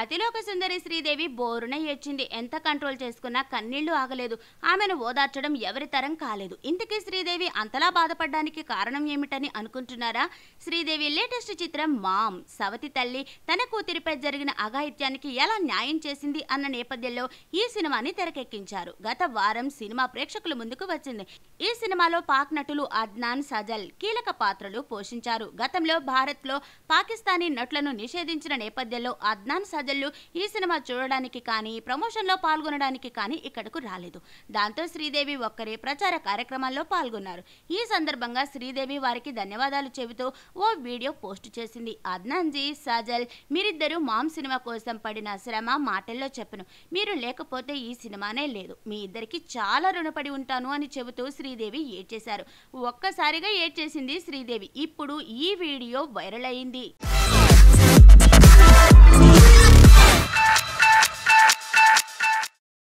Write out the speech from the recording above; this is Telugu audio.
అతిలోక సుందరి శ్రీదేవి బోరున ఏడ్చింది. ఎంత కంట్రోల్ చేసుకున్నా కన్నీళ్లు ఆగలేదు. ఆమెను ఓదార్చడం ఎవరి తరం కాలేదు. ఇంతకీ శ్రీదేవి అంతలా బాధపడడానికి కారణం ఏమిటని అనుకుంటున్నారా? శ్రీదేవి లేటెస్ట్ చిత్రం మామ్. సవతి తల్లి తన కూతురిపై జరిగిన అఘాయిత్యానికి ఎలా న్యాయం చేసింది అన్న నేపథ్యంలో ఈ సినిమాని తెరకెక్కించారు. గత వారం సినిమా ప్రేక్షకుల ముందుకు వచ్చింది. ఈ సినిమాలో పాక్ నటులు అద్నాన్, సజల్ కీలక పాత్రలు పోషించారు. గతంలో భారత్లో పాకిస్తానీ నటులను నిషేధించిన నేపథ్యంలో అద్నాన్, సజల్లు ఈ సినిమా చూడడానికి కానీ ప్రమోషన్లో పాల్గొనడానికి కానీ ఇక్కడకు రాలేదు. దాంతో శ్రీదేవి ఒక్కరే ప్రచార కార్యక్రమాల్లో పాల్గొన్నారు. ఈ సందర్భంగా శ్రీదేవి వారికి ధన్యవాదాలు చెబుతూ ఓ వీడియో పోస్ట్ చేసింది. అద్నాన్ జీ, సజల్ మీరిద్దరూ మామ్ సినిమా కోసం పడిన శ్రమ మాటల్లో చెప్పను. మీరు లేకపోతే ఈ సినిమానే లేదు. మీ ఇద్దరికి చాలా రుణపడి ఉంటాను అని చెబుతూ శ్రీదేవి ఏడ్చేశారు. ఒక్కసారిగా ఏడ్చేసింది శ్రీదేవి. ఇప్పుడు ఈ వీడియో వైరల్ అయింది.